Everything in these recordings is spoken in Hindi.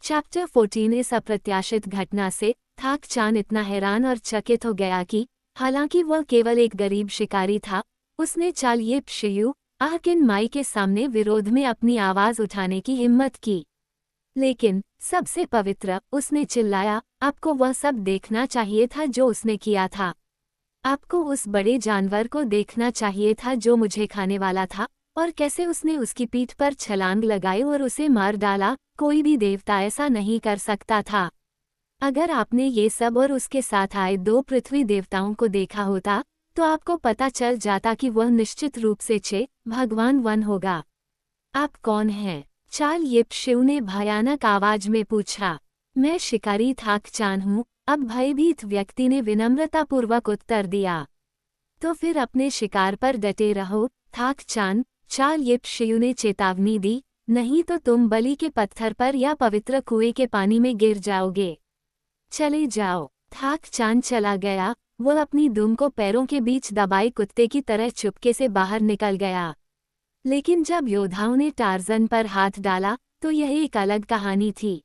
चैप्टर 14। इस अप्रत्याशित घटना से थाक चांद इतना हैरान और चकित हो गया कि हालांकि वह केवल एक गरीब शिकारी था, उसने चालयेप शियू आहकिन माई के सामने विरोध में अपनी आवाज उठाने की हिम्मत की। लेकिन सबसे पवित्र, उसने चिल्लाया, आपको वह सब देखना चाहिए था जो उसने किया था। आपको उस बड़े जानवर को देखना चाहिए था जो मुझे खाने वाला था, और कैसे उसने उसकी पीठ पर छलांग लगाई और उसे मार डाला। कोई भी देवता ऐसा नहीं कर सकता था। अगर आपने ये सब और उसके साथ आए 2 पृथ्वी देवताओं को देखा होता तो आपको पता चल जाता कि वह निश्चित रूप से भगवान वन होगा। आप कौन हैं? चालयेप शिव ने भयानक आवाज में पूछा। मैं शिकारी थाक चान हूँ, अब भयभीत व्यक्ति ने विनम्रतापूर्वक उत्तर दिया। तो फिर अपने शिकार पर डटे रहो थाक चान, चालयेप शिव ने चेतावनी दी, नहीं तो तुम बलि के पत्थर पर या पवित्र कुएं के पानी में गिर जाओगे। चले जाओ। थाक चांद चला गया। वह अपनी दुम को पैरों के बीच दबाए कुत्ते की तरह चुपके से बाहर निकल गया। लेकिन जब योद्धाओं ने टार्जन पर हाथ डाला तो यह एक अलग कहानी थी।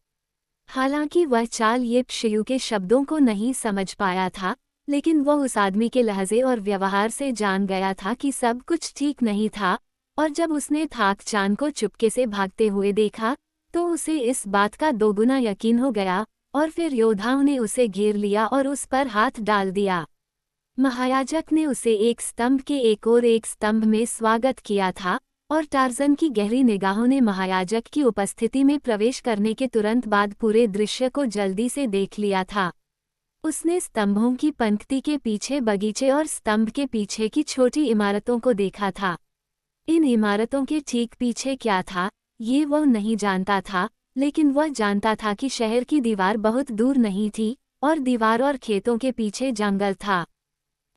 हालांकि वह चालयेप शियू के शब्दों को नहीं समझ पाया था, लेकिन वह उस आदमी के लहजे और व्यवहार से जान गया था कि सब कुछ ठीक नहीं था, और जब उसने थाक चांद को चुपके से भागते हुए देखा तो उसे इस बात का दोगुना यकीन हो गया, और फिर योद्धाओं ने उसे घेर लिया और उस पर हाथ डाल दिया। महायाजक ने उसे एक स्तंभ के एक स्तंभ में स्वागत किया था, और टार्जन की गहरी निगाहों ने महायाजक की उपस्थिति में प्रवेश करने के तुरंत बाद पूरे दृश्य को जल्दी से देख लिया था। उसने स्तंभों की पंक्ति के पीछे बगीचे और स्तंभ के पीछे की छोटी इमारतों को देखा था। इन इमारतों के ठीक पीछे क्या था, ये वह नहीं जानता था, लेकिन वह जानता था कि शहर की दीवार बहुत दूर नहीं थी, और दीवार और खेतों के पीछे जंगल था।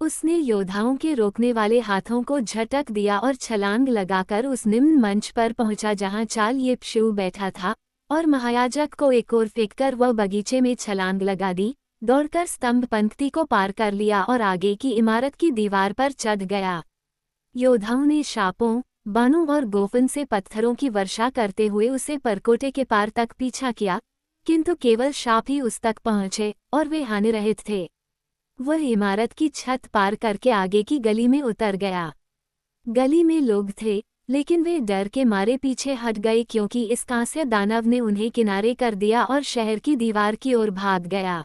उसने योद्धाओं के रोकने वाले हाथों को झटक दिया और छलांग लगाकर उस निम्न मंच पर पहुंचा जहां चालयेप शिव बैठा था, और महायाजक को एक ओर फेंककर वह बगीचे में छलांग लगा दी, दौड़कर स्तंभ पंक्ति को पार कर लिया और आगे की इमारत की दीवार पर चढ़ गया। योद्धाओं ने शापों, बाणों और गोफन से पत्थरों की वर्षा करते हुए उसे परकोटे के पार तक पीछा किया, किंतु केवल शाप ही उस तक पहुंचे और वे हानिरहित थे। वह इमारत की छत पार करके आगे की गली में उतर गया। गली में लोग थे, लेकिन वे डर के मारे पीछे हट गए क्योंकि इस कांस्य दानव ने उन्हें किनारे कर दिया और शहर की दीवार की ओर भाग गया।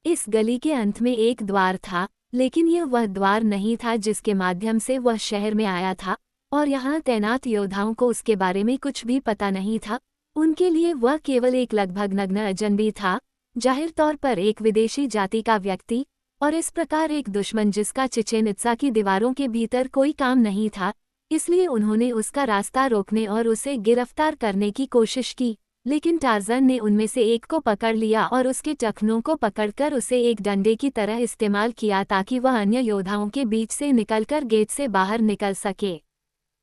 इस गली के अंत में एक द्वार था, लेकिन यह वह द्वार नहीं था जिसके माध्यम से वह शहर में आया था, और यहाँ तैनात योद्धाओं को उसके बारे में कुछ भी पता नहीं था। उनके लिए वह केवल एक लगभग नग्न अजनबी था, जाहिर तौर पर एक विदेशी जाति का व्यक्ति, और इस प्रकार एक दुश्मन जिसका चिचेन इत्सा की दीवारों के भीतर कोई काम नहीं था। इसलिए उन्होंने उसका रास्ता रोकने और उसे गिरफ्तार करने की कोशिश की, लेकिन टार्जन ने उनमें से एक को पकड़ लिया और उसके टखनों को पकड़कर उसे एक डंडे की तरह इस्तेमाल किया ताकि वह अन्य योद्धाओं के बीच से निकलकर गेट से बाहर निकल सके।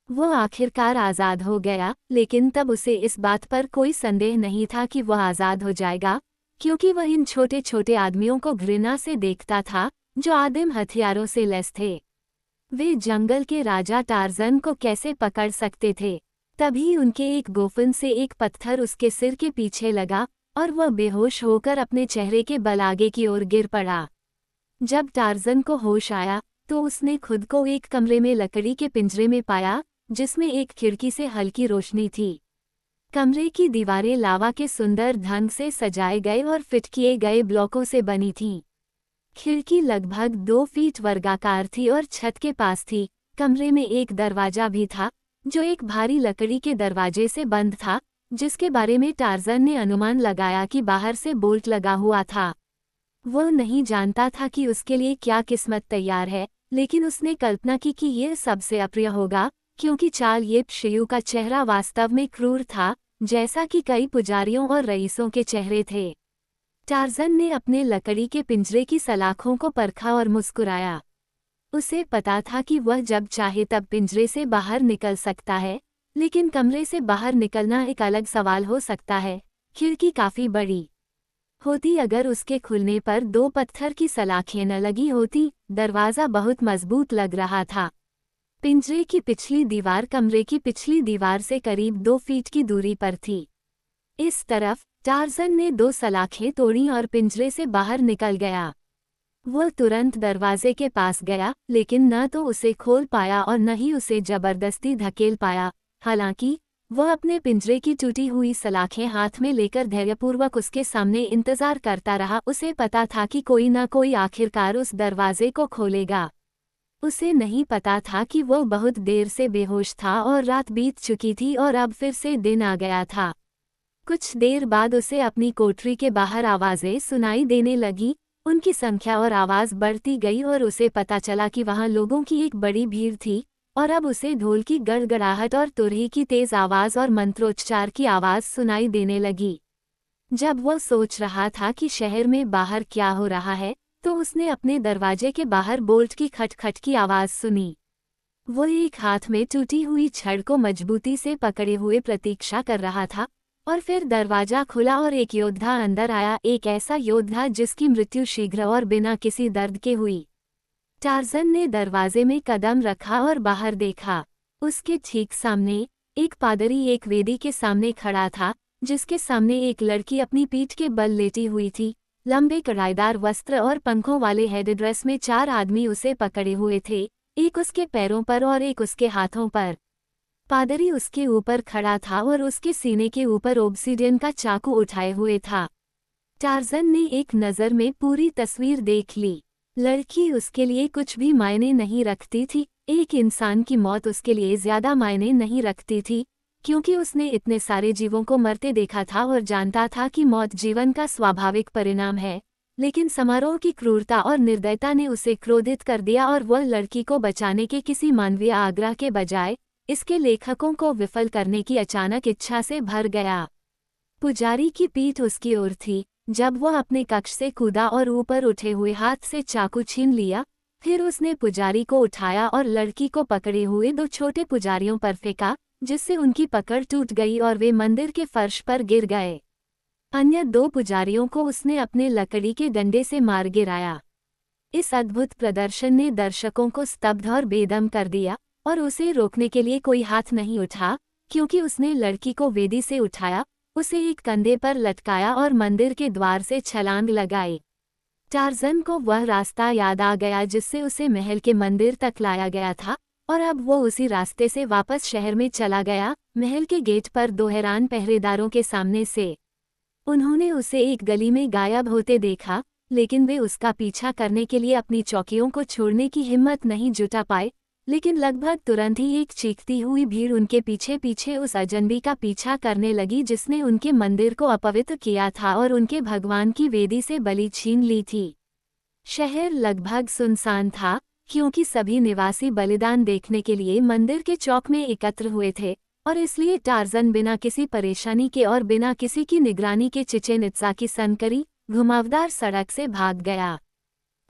वह आखिरकार आज़ाद हो गया, लेकिन तब उसे इस बात पर कोई संदेह नहीं था कि वह आज़ाद हो जाएगा, क्योंकि वह इन छोटे छोटे आदमियों को घृणा से देखता था जो आदिम हथियारों से लैस थे। वे जंगल के राजा टार्जन को कैसे पकड़ सकते थे? तभी उनके एक गोफन से एक पत्थर उसके सिर के पीछे लगा और वह बेहोश होकर अपने चेहरे के बल आगे की ओर गिर पड़ा। जब टार्जन को होश आया तो उसने खुद को एक कमरे में लकड़ी के पिंजरे में पाया, जिसमें एक खिड़की से हल्की रोशनी थी। कमरे की दीवारें लावा के सुंदर ढंग से सजाए गए और फिट किए गए ब्लॉकों से बनी थीं। खिड़की लगभग 2 फीट वर्गाकार थी और छत के पास थी। कमरे में एक दरवाजा भी था, जो एक भारी लकड़ी के दरवाजे से बंद था, जिसके बारे में टार्जन ने अनुमान लगाया कि बाहर से बोल्ट लगा हुआ था। वह नहीं जानता था कि उसके लिए क्या किस्मत तैयार है, लेकिन उसने कल्पना की कि यह सबसे अप्रिय होगा, क्योंकि चालयेप शियू का चेहरा वास्तव में क्रूर था, जैसा कि कई पुजारियों और रईसों के चेहरे थे। टार्जन ने अपने लकड़ी के पिंजरे की सलाखों को परखा और मुस्कुराया। उसे पता था कि वह जब चाहे तब पिंजरे से बाहर निकल सकता है, लेकिन कमरे से बाहर निकलना एक अलग सवाल हो सकता है। खिड़की काफी बड़ी होती अगर उसके खुलने पर 2 पत्थर की सलाखें न लगी होती। दरवाज़ा बहुत मजबूत लग रहा था। पिंजरे की पिछली दीवार कमरे की पिछली दीवार से करीब 2 फीट की दूरी पर थी। इस तरफ टार्ज़न ने 2 सलाखें तोड़ी और पिंजरे से बाहर निकल गया। वो तुरंत दरवाजे के पास गया, लेकिन न तो उसे खोल पाया और न ही उसे जबरदस्ती धकेल पाया। हालांकि वह अपने पिंजरे की टूटी हुई सलाखें हाथ में लेकर धैर्यपूर्वक उसके सामने इंतजार करता रहा। उसे पता था कि कोई न कोई आखिरकार उस दरवाजे को खोलेगा। उसे नहीं पता था कि वह बहुत देर से बेहोश था और रात बीत चुकी थी और अब फिर से दिन आ गया था। कुछ देर बाद उसे अपनी कोठरी के बाहर आवाज़ें सुनाई देने लगी। उनकी संख्या और आवाज़ बढ़ती गई और उसे पता चला कि वहां लोगों की एक बड़ी भीड़ थी और अब उसे ढोल की गड़गड़ाहट और तुरही की तेज आवाज़ और मंत्रोच्चार की आवाज़ सुनाई देने लगी। जब वह सोच रहा था कि शहर में बाहर क्या हो रहा है, तो उसने अपने दरवाजे के बाहर बोल्ट की खटखट की आवाज़ सुनी। वो एक हाथ में टूटी हुई छड़ को मजबूती से पकड़े हुए प्रतीक्षा कर रहा था और फिर दरवाजा खुला और एक योद्धा अंदर आया, एक ऐसा योद्धा जिसकी मृत्यु शीघ्र और बिना किसी दर्द के हुई। टार्ज़न ने दरवाजे में कदम रखा और बाहर देखा। उसके ठीक सामने एक पादरी एक वेदी के सामने खड़ा था, जिसके सामने एक लड़की अपनी पीठ के बल लेटी हुई थी। लंबे कढ़ाईदार वस्त्र और पंखों वाले हेडड्रेस में 4 आदमी उसे पकड़े हुए थे, एक उसके पैरों पर और एक उसके हाथों पर। पादरी उसके ऊपर खड़ा था और उसके सीने के ऊपर ओब्सिडियन का चाकू उठाए हुए था। टार्ज़न ने एक नज़र में पूरी तस्वीर देख ली। लड़की उसके लिए कुछ भी मायने नहीं रखती थी। एक इंसान की मौत उसके लिए ज्यादा मायने नहीं रखती थी, क्योंकि उसने इतने सारे जीवों को मरते देखा था और जानता था कि मौत जीवन का स्वाभाविक परिणाम है। लेकिन समारोह की क्रूरता और निर्दयता ने उसे क्रोधित कर दिया और वह लड़की को बचाने के किसी मानवीय आग्रह के बजाय इसके लेखकों को विफल करने की अचानक इच्छा से भर गया। पुजारी की पीठ उसकी ओर थी जब वह अपने कक्ष से कूदा और ऊपर उठे हुए हाथ से चाकू छीन लिया। फिर उसने पुजारी को उठाया और लड़की को पकड़े हुए 2 छोटे पुजारियों पर फेंका, जिससे उनकी पकड़ टूट गई और वे मंदिर के फर्श पर गिर गए। अन्य 2 पुजारियों को उसने अपने लकड़ी के डंडे से मार गिराया। इस अद्भुत प्रदर्शन ने दर्शकों को स्तब्ध और बेदम कर दिया और उसे रोकने के लिए कोई हाथ नहीं उठा, क्योंकि उसने लड़की को वेदी से उठाया, उसे एक कंधे पर लटकाया और मंदिर के द्वार से छलांग लगाई। टार्ज़न को वह रास्ता याद आ गया जिससे उसे महल के मंदिर तक लाया गया था, और अब वो उसी रास्ते से वापस शहर में चला गया। महल के गेट पर 2 हैरान पहरेदारों के सामने से उन्होंने उसे एक गली में गायब होते देखा, लेकिन वे उसका पीछा करने के लिए अपनी चौकियों को छोड़ने की हिम्मत नहीं जुटा पाए। लेकिन लगभग तुरंत ही एक चीखती हुई भीड़ उनके पीछे पीछे उस अजनबी का पीछा करने लगी जिसने उनके मंदिर को अपवित्र किया था और उनके भगवान की वेदी से बलि छीन ली थी। शहर लगभग सुनसान था, क्योंकि सभी निवासी बलिदान देखने के लिए मंदिर के चौक में एकत्र हुए थे, और इसलिए टार्ज़न बिना किसी परेशानी के और बिना किसी की निगरानी के चिचेन इत्जा की संकरी घुमावदार सड़क से भाग गया।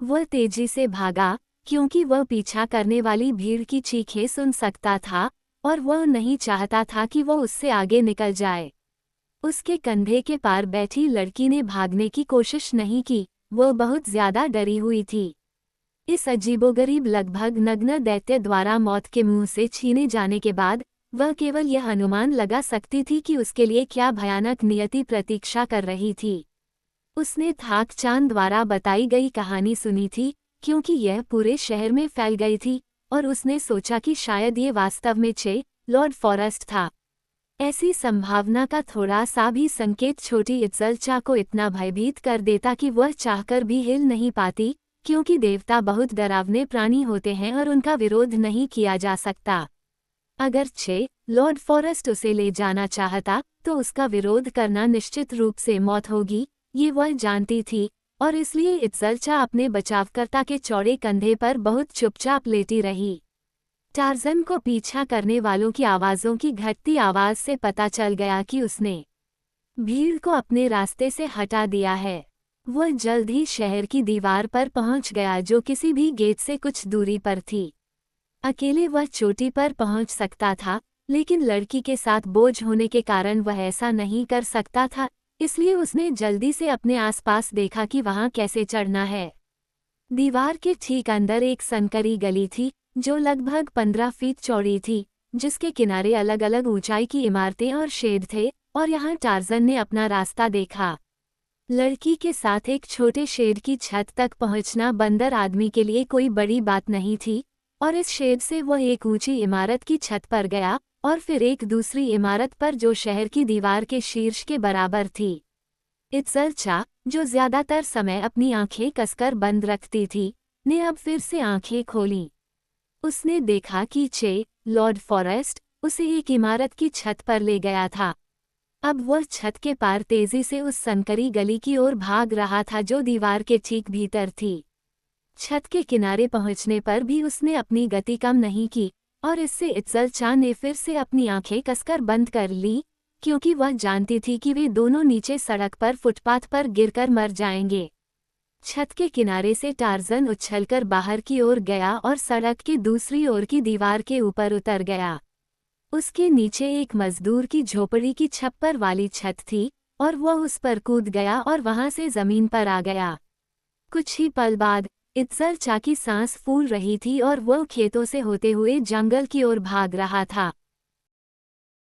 वह तेजी से भागा, क्योंकि वह पीछा करने वाली भीड़ की चीखें सुन सकता था और वह नहीं चाहता था कि वह उससे आगे निकल जाए। उसके कंधे के पार बैठी लड़की ने भागने की कोशिश नहीं की, वह बहुत ज्यादा डरी हुई थी। इस अजीबोगरीब लगभग नग्न दैत्य द्वारा मौत के मुंह से छीने जाने के बाद वह केवल यह अनुमान लगा सकती थी कि उसके लिए क्या भयानक नियति प्रतीक्षा कर रही थी। उसने थाक चांद द्वारा बताई गई कहानी सुनी थी, क्योंकि यह पूरे शहर में फैल गई थी, और उसने सोचा कि शायद ये वास्तव में लॉर्ड फॉरेस्ट था। ऐसी संभावना का थोड़ा सा भी संकेत छोटी इत्ज़ल्चा को इतना भयभीत कर देता कि वह चाहकर भी हिल नहीं पाती, क्योंकि देवता बहुत डरावने प्राणी होते हैं और उनका विरोध नहीं किया जा सकता। अगर लॉर्ड फॉरेस्ट उसे ले जाना चाहता तो उसका विरोध करना निश्चित रूप से मौत होगी, ये वह जानती थी, और इसलिए इत्ज़ल्चा अपने बचावकर्ता के चौड़े कंधे पर बहुत चुपचाप लेटी रही। टार्ज़न को पीछा करने वालों की आवाज़ों की घटती आवाज़ से पता चल गया कि उसने भीड़ को अपने रास्ते से हटा दिया है। वह जल्द ही शहर की दीवार पर पहुंच गया, जो किसी भी गेट से कुछ दूरी पर थी। अकेले वह चोटी पर पहुंच सकता था, लेकिन लड़की के साथ बोझ होने के कारण वह ऐसा नहीं कर सकता था, इसलिए उसने जल्दी से अपने आसपास देखा कि वहां कैसे चढ़ना है। दीवार के ठीक अंदर एक संकरी गली थी, जो लगभग 15 फीट चौड़ी थी, जिसके किनारे अलग अलग ऊंचाई की इमारतें और शेड थे, और यहाँ टार्ज़न ने अपना रास्ता देखा। लड़की के साथ एक छोटे शेड की छत तक पहुंचना बंदर आदमी के लिए कोई बड़ी बात नहीं थी, और इस शेड से वह एक ऊंची इमारत की छत पर गया और फिर एक दूसरी इमारत पर जो शहर की दीवार के शीर्ष के बराबर थी। इत्ज़ल चा, जो ज्यादातर समय अपनी आंखें कसकर बंद रखती थी, ने अब फिर से आंखें खोलीं। उसने देखा कि चे, लॉर्ड फॉरेस्ट, उसे एक इमारत की छत पर ले गया था। अब वह छत के पार तेजी से उस संकरी गली की ओर भाग रहा था जो दीवार के ठीक भीतर थी। छत के किनारे पहुंचने पर भी उसने अपनी गति कम नहीं की, और इससे इत्ज़ल चा ने फिर से अपनी आंखें कसकर बंद कर ली, क्योंकि वह जानती थी कि वे दोनों नीचे सड़क पर फुटपाथ पर गिरकर मर जाएंगे। छत के किनारे से टार्ज़न उछलकर बाहर की ओर गया और सड़क की दूसरी ओर की दीवार के ऊपर उतर गया। उसके नीचे एक मजदूर की झोपड़ी की छप्पर वाली छत थी, और वह उस पर कूद गया और वहां से जमीन पर आ गया। कुछ ही पल बाद इत्ज़ल चा की सांस फूल रही थी और वह खेतों से होते हुए जंगल की ओर भाग रहा था।